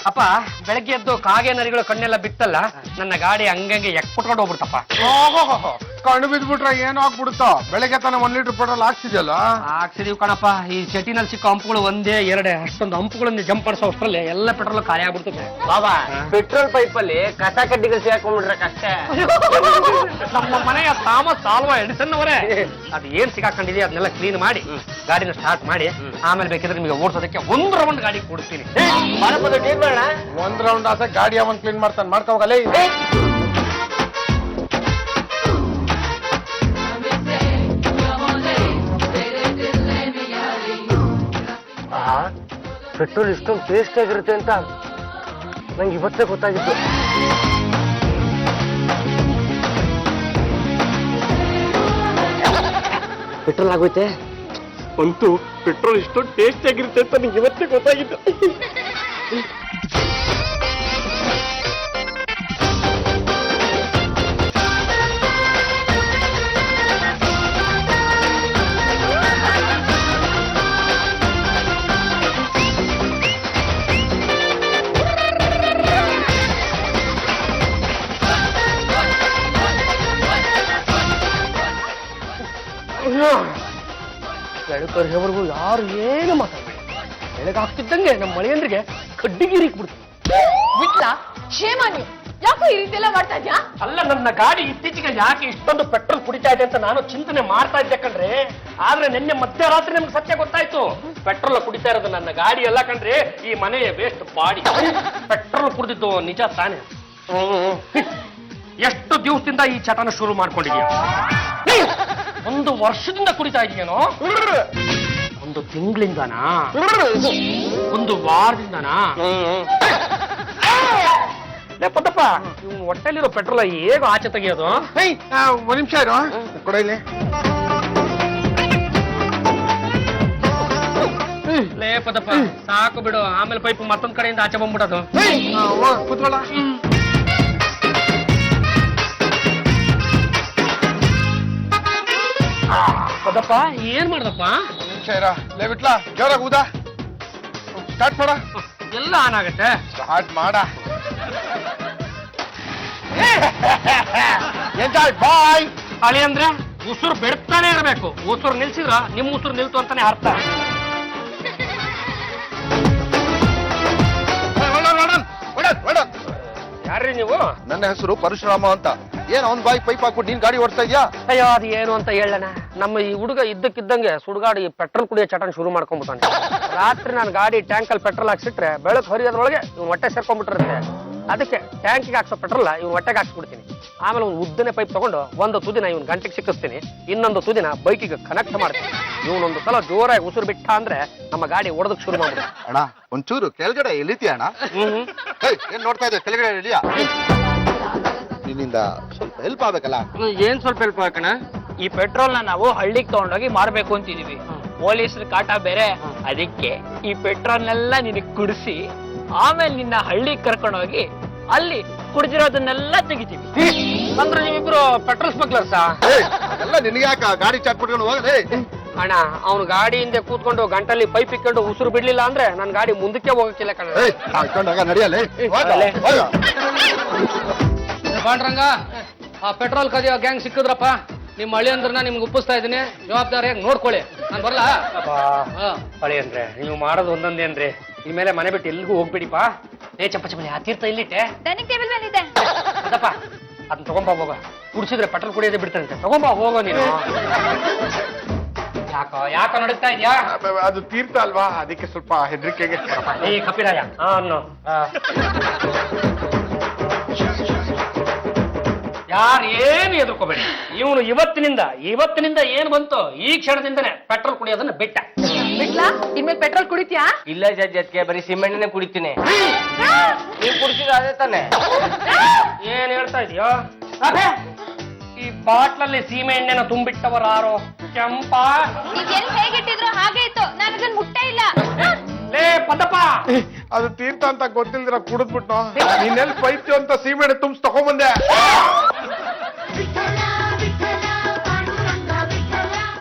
ಅಪ್ಪ ಬೆಳಗ್ಗೆ ಎದ್ದು ಕಾಗೆ ನರಿಗಳು ಕಣ್ಣೆಲ್ಲ ಬಿತ್ತಲ್ಲ, ನನ್ನ ಗಾಡಿ ಹಂಗಂಗೆ ಎಕ್ಬಿಟ್ಕೊಂಡು ಹೋಗ್ಬಿಡ್ತಪ್ಪ. ಕಣ್ಣು ಬಿದ್ಬಿಟ್ರೆ ಏನೋ ಆಗ್ಬಿಡುತ್ತೋ? ಬೆಳಗ್ಗೆ ತಾನೆ 1 ಲೀಟರ್ ಪೆಟ್ರೋಲ್ ಹಾಕ್ಸಿದ್ಯಲ್ಲ? ಹಾಕ್ಸಿದೀವಿ ಕಣಪ್ಪ. ಈ ಚಟಿನಲ್ಲಿ ಸಿಕ್ಕ ಹಂಪುಗಳು ಒಂದೇ ಎರಡೇ, ಅಷ್ಟೊಂದು ಹಂಪುಗಳನ್ನ ಜಂಪ್ ಮಾಡಿಸೋ ಅಷ್ಟರಲ್ಲಿ ಎಲ್ಲ ಪೆಟ್ರೋಲ್ ಖಾಲಿ ಆಗ್ಬಿಡ್ತದೆ. ಬಾಬಾ, ಪೆಟ್ರೋಲ್ ಪೈಪ್ ಅಲ್ಲಿ ಕಸ ಕಡ್ಡಿಗಳು ಸೇರ್ಕೊಂಡ್ಬಿಟ್ರೆ ಕಷ್ಟ. ನಮ್ಮ ಮನೆಯ ಥಾಮಸ್ ಆಲ್ವಾ ಎಡಿಸನ್ ಅವರೇ, ಅದು ಏನ್ ಸಿಗಾಕೊಂಡಿದೆಯೋ ಅದನ್ನೆಲ್ಲ ಕ್ಲೀನ್ ಮಾಡಿ ಗಾಡಿನ ಸ್ಟಾರ್ಟ್ ಮಾಡಿ ಆಮೇಲೆ ಬೇಕಿದ್ರೆ ನಿಮಗೆ ಓಡಿಸೋದಕ್ಕೆ 1 ರೌಂಡ್ ಗಾಡಿ ಕೊಡ್ತೀನಿ. 1 ರೌಂಡ್ ಆಸೆ ಗಾಡಿ ಅವನ್ ಕ್ಲೀನ್ ಮಾಡ್ತಾನೆ, ಮಾಡ್ಕೋಗಲೇ. ಪೆಟ್ರೋಲ್ ಇಷ್ಟೊಂದು ಟೇಸ್ಟ್ ಆಗಿರುತ್ತೆ ಅಂತ ನಂಗೆ ಇವತ್ತೇ ಗೊತ್ತಾಗಿತ್ತು. ಪೆಟ್ರೋಲ್ ಆಗೋಯ್ತೆ ಅಂತೂ ಪೆಟ್ರೋಲ್ ಇಷ್ಟೊಂದು ಟೇಸ್ಟ್ ಆಗಿರುತ್ತೆ ಅಂತ ನಿಂಗೆ ಇವತ್ತೇ ಗೊತ್ತಾಗಿತ್ತು. ಬೆಳಕರಿಯವರೆಗೂ ಯಾರು ಏನು ಮಾತಾಡ್ಬೇಡಿ. ಬೆಳಗಾಗ್ತಿದ್ದಂಗೆ ನಮ್ಮ ಮಳೆಯಂದ್ರಿಗೆ ಕಡ್ಡಿಗೀರಿ ಬಿಡ್ತೀವಿ. ಬಿಟ್ಲ ಶೇಮಾನಿ, ಯಾಕೋ ಈ ರೀತಿ ಎಲ್ಲ ಮಾಡ್ತಾ ಇದ್ಯಾ? ಅಲ್ಲ, ನನ್ನ ಗಾಡಿ ಇತ್ತೀಚೆಗೆ ಯಾಕೆ ಇಷ್ಟೊಂದು ಪೆಟ್ರೋಲ್ ಕುಡಿತಾ ಇದೆ ಅಂತ ನಾನು ಚಿಂತನೆ ಮಾಡ್ತಾ ಇದ್ದೆ ಕಣ್ರಿ. ಆದ್ರೆ ನಿನ್ನೆ ಮಧ್ಯರಾತ್ರಿ ನಮ್ಗೆ ಸತ್ಯ ಗೊತ್ತಾಯ್ತು. ಪೆಟ್ರೋಲ್ ಕುಡಿತಾ ಇರೋದು ನನ್ನ ಗಾಡಿ ಎಲ್ಲ ಕಣ್ರಿ, ಈ ಮನೆಯ ವೇಸ್ಟ್ ಬಾಡಿ. ಪೆಟ್ರೋಲ್ ಕುಡಿದಿದ್ದು ನಿಜ ತಾನೆ? ಎಷ್ಟು ದಿವಸದಿಂದ ಈ ಚಟನ ಶುರು ಮಾಡ್ಕೊಂಡಿದ್ಯಾ? 1 ವರ್ಷದಿಂದ ಕುಡಿತಾ ಇದೆಯೇನೋ? 1 ತಿಂಗಳಿಂದನಾ? 1 ವಾರದಿಂದನಾ? ಪದಪ್ಪ, ಇವ್ನು ಹೊಟ್ಟೆಲಿರೋ ಪೆಟ್ರೋಲ್ ಹೇಗೋ ಆಚೆ ತೆಗಿಯೋದು? 1 ನಿಮಿಷ ಇರು, ಕೊಡ ಇಲ್ಲಿ. ಲೇ ಪದಪ್ಪ, ಸಾಕು ಬಿಡು, ಆಮೇಲೆ ಪೈಪ್ ಮತ್ತೊಂದ್ ಕಡೆಯಿಂದ ಆಚೆ ಬಂದ್ಬಿಡೋದು. ಕೂತ್ಕೊಳ್ಳ. ಪದಪ್ಪ, ಏನ್ ಮಾಡ್ದಪ್ಪ? ನಿಮಿಷ ಇರ. ಲೇ ಬಿಟ್ಲಾ, ಜೋರಾಗಿ ಊದ. ಸ್ಟಾರ್ಟ್ ಮಾಡ. ಎಲ್ಲ ಆನ್ ಆಗತ್ತೆ. ಸ್ಟಾರ್ಟ್ ಮಾಡ. ಎಂಜಾಯ್ ಬಾಯ್. ಅಳಿ ಅಂದ್ರೆ ಉಸುರು ಬೆಡ್ತಾನೆ ಇರಬೇಕು. ಉಸುರು ನಿಲ್ಸಿದ್ರ ನಿಮ್ ಉಸುರು ನಿಲ್ತು ಅಂತಾನೆ ಅರ್ಥ. ಯಾರ್ರಿ ನೀವು? ನನ್ನ ಹೆಸರು ಪರಶುರಾಮ ಅಂತ. ಏನ್ ಅವ್ನ್ ಬಾಯಿ ಪೈಪ್ ಹಾಕ್ಬಿಟ್ಟು ನೀನ್ ಗಾಡಿ ಓಡಿಸ್ತಾ ಇದ್ಯಾ? ಅಯ್ಯೋ, ಅದು ಏನು ಅಂತ ಹೇಳಣ. ನಮ್ಮ ಈ ಹುಡುಗ ಇದ್ದಕ್ಕಿದ್ದಂಗೆ ಸುಡುಗಾಡಿ ಪೆಟ್ರೋಲ್ ಕುಡಿಯೋ ಚಟನ್ ಶುರು ಮಾಡ್ಕೊಂಡ್ಬಿಟ್ಟಾನೆ. ರಾತ್ರಿ ನಾನು ಗಾಡಿ ಟ್ಯಾಂಕಲ್ಲಿ ಪೆಟ್ರೋಲ್ ಹಾಕ್ಸಿಟ್ರೆ ಬೆಳಕು ಹರಿಯೋದ್ರೊಳಗೆ ಇವ್ನು ಹೊಟ್ಟೆ ಸೇರ್ಕೊಂಡ್ಬಿಟ್ಟಿರುತ್ತೆ. ಅದಕ್ಕೆ ಟ್ಯಾಂಕಿಗೆ ಹಾಕ್ಸೋ ಪೆಟ್ರೋಲ್ ಇವ್ನು ಹೊಟ್ಟೆಗೆ ಹಾಕ್ಸ್ಬಿಡ್ತೀನಿ. ಆಮೇಲೆ ಒಂದು ಉದ್ದನೆ ಪೈಪ್ ತಗೊಂಡು ಒಂದು ತುದಿನ ಇವ್ನ ಗಂಟೆಗೆ ಸಿಕ್ಕಿಸ್ತೀನಿ, ಇನ್ನೊಂದು ತುದಿನ ಬೈಕಿಗೆ ಕನೆಕ್ಟ್ ಮಾಡ್ತೀನಿ. ಇವನೊಂದು ಸಲ ಜೋರಾಗಿ ಉಸಿರು ಬಿಟ್ಟ ಅಂದ್ರೆ ನಮ್ಮ ಗಾಡಿ ಓಡೋದಕ್ಕೆ ಶುರು ಮಾಡ್ಬಿಡ. ಅಣ್ಣ, ಒಂಚೂರು ಕೆಳಗಡೆ ಇಳಿತೀಯ ಅಣ್ಣ? ಏನ್ ನೋಡ್ತಾ ಇದ್ದೆ? ಕೆಳಗಡೆ ಇಳಿಯಾ? ನಿನ್ನಿಂದ ಸ್ವಲ್ಪ ಹೆಲ್ಪ್ ಆಗ್ಬೇಕಲ್ಲ? ಏನ್ ಸ್ವಲ್ಪ ಹೆಲ್ಪ್ ಹಾಕಣ? ಈ ಪೆಟ್ರೋಲ್ ನಾವು ಹಳ್ಳಿಗೆ ತಗೊಂಡೋಗಿ ಮಾರ್ಬೇಕು ಅಂತಿದೀವಿ. ಪೊಲೀಸರ ಕಾಟ ಬೇರೆ, ಅದಕ್ಕೆ ಈ ಪೆಟ್ರೋಲ್ನೆಲ್ಲ ನಿನಗೆ ಕುಡಿಸಿ ಆಮೇಲೆ ನಿನ್ನ ಹಳ್ಳಿಗೆ ಕರ್ಕೊಂಡೋಗಿ ಅಲ್ಲಿ ಕುಡಿದಿರೋದನ್ನೆಲ್ಲ ತೆಗಿತೀವಿ. ಅಂದ್ರೆ ನೀವಿಬ್ರು ಪೆಟ್ರೋಲ್ ಸ್ಮಗ್ಲರ್ಸಾ? ಎಲ್ಲ ನಿನ್ಗೆ ಯಾಕ ಗಾಡಿ ಚಾಟ್ ಬಿಟ್ಕೊಂಡು ಹೋಗಲೇ? ಅಣ್ಣ, ಅವ್ನು ಗಾಡಿ ಹಿಂದೆ ಕೂತ್ಕೊಂಡು ಗಂಟಲ್ಲಿ ಪೈಪ್ ಇಕ್ಕೊಂಡು ಉಸಿರು ಬಿಡ್ಲಿಲ್ಲ ಅಂದ್ರೆ ನನ್ನ ಗಾಡಿ ಮುಂದಕ್ಕೆ ಹೋಗಕ್ಕಿಲ್ಲ ಕಣ. ನಡಿಯಲ್ಲ ಬಾಂಡ್ರಂಗ, ಆ ಪೆಟ್ರೋಲ್ ಕದಿಯೋ ಗ್ಯಾಂಗ್ ಸಿಕ್ಕಿದ್ರಪ್ಪ. ನಿಮ್ಮ ಹಳ್ಳಿ ಅಂದ್ರನ್ನ ನಿಮ್ಗೆ ಒಪ್ಪಿಸ್ತಾ ಇದೀನಿ, ಜವಾಬ್ದಾರಿಯಾಗಿ ನೋಡ್ಕೊಳ್ಳಿ. ನಾನು ಬರಲ್ಲ. ಹಳಿ ಅಂದ್ರೆ ನೀವು ಮಾಡೋದು ಒಂದೊಂದೇನ್ರಿ. ಇನ್ಮೇಲೆ ಮನೆ ಬಿಟ್ಟು ಎಲ್ಗೂ ಹೋಗ್ಬಿಡಿಪ್ಪ. ಏ ಚಪ್ಪಚಪ್ಪಲಿ, ಆ ತೀರ್ಥ ಇಲ್ಲಿಟ್ಟೆ ಡೈನಿಂಗ್ ಟೇಬಲ್ ಮೇಲೆ ಇದೆ. ಅದಪ್ಪ, ಅದನ್ನ ತಗೊಂಬಾ ಹೋಗ. ಕುಡಿಸಿದ್ರೆ ಪೆಟ್ರೋಲ್ ಕುಡಿಯೋದೇ ಬಿಡ್ತಾರಂತೆ. ತಗೊಂಬಾ ಹೋಗೋ ನೀನು. ಯಾಕೋ ನಡುತ್ತಾ ಇದ್ಯಾ? ಅದು ತೀರ್ಥ ಅಲ್ವಾ, ಅದಕ್ಕೆ ಸ್ವಲ್ಪ ಹೆದರಿಕೆಗೆ. ಏ ಕಪಿರಾಯ, ಯಾರು ಏನು ಎದುರ್ಕೋಬೇಡಿ. ಇವನು ಇವತ್ತಿನಿಂದ ಏನ್ ಬಂತು, ಈ ಕ್ಷಣದಿಂದನೇ ಪೆಟ್ರೋಲ್ ಕುಡಿಯೋದನ್ನ ಬಿಟ್ಟ. ಬಿಟ್ಲಾ? ಇನ್ಮೇಲೆ ಪೆಟ್ರೋಲ್ ಕುಡಿತ್ಯಾ? ಇಲ್ಲ ಜಜ್ಜತ್ಗೆ, ಬರೀ ಸಿಮೆಂಟ್ನೇ ಕುಡಿತೀನಿ. ನೀವು ಕುಡಿಸಿದ ಅದೇ ತಾನೆ? ಏನ್ ಹೇಳ್ತಾ ಇದೀಯೋ? ಈ ಬಾಟ್ಲಲ್ಲಿ ಸೀಮೆ ಎಣ್ಣೆನ ತುಂಬಿಟ್ಟವರಾರೋ? ಕೆಂಪಾ, ನೀವ್ ಹೇಗಿಟ್ಟಿದ್ರು ಹಾಗೆ ಇತ್ತು, ನಾನು ಅದನ್ನ ಮುಟ್ಟೇ ಇಲ್ಲ. ಲೇ ಪದಪ್ಪ, ಅದು ತೀರ್ಥ ಅಂತ ಗೊತ್ತಿಲ್ದಿರ ಕುಡಿದ್ಬಿಟ್ಟು ನೀನೆಲ್ಲಿ ಪೈತ್ಯ ಅಂತ ಸೀಮೆಣ್ಣೆ ತುಂಬಿಸಿ ತಗೊಂಬಂದೆ.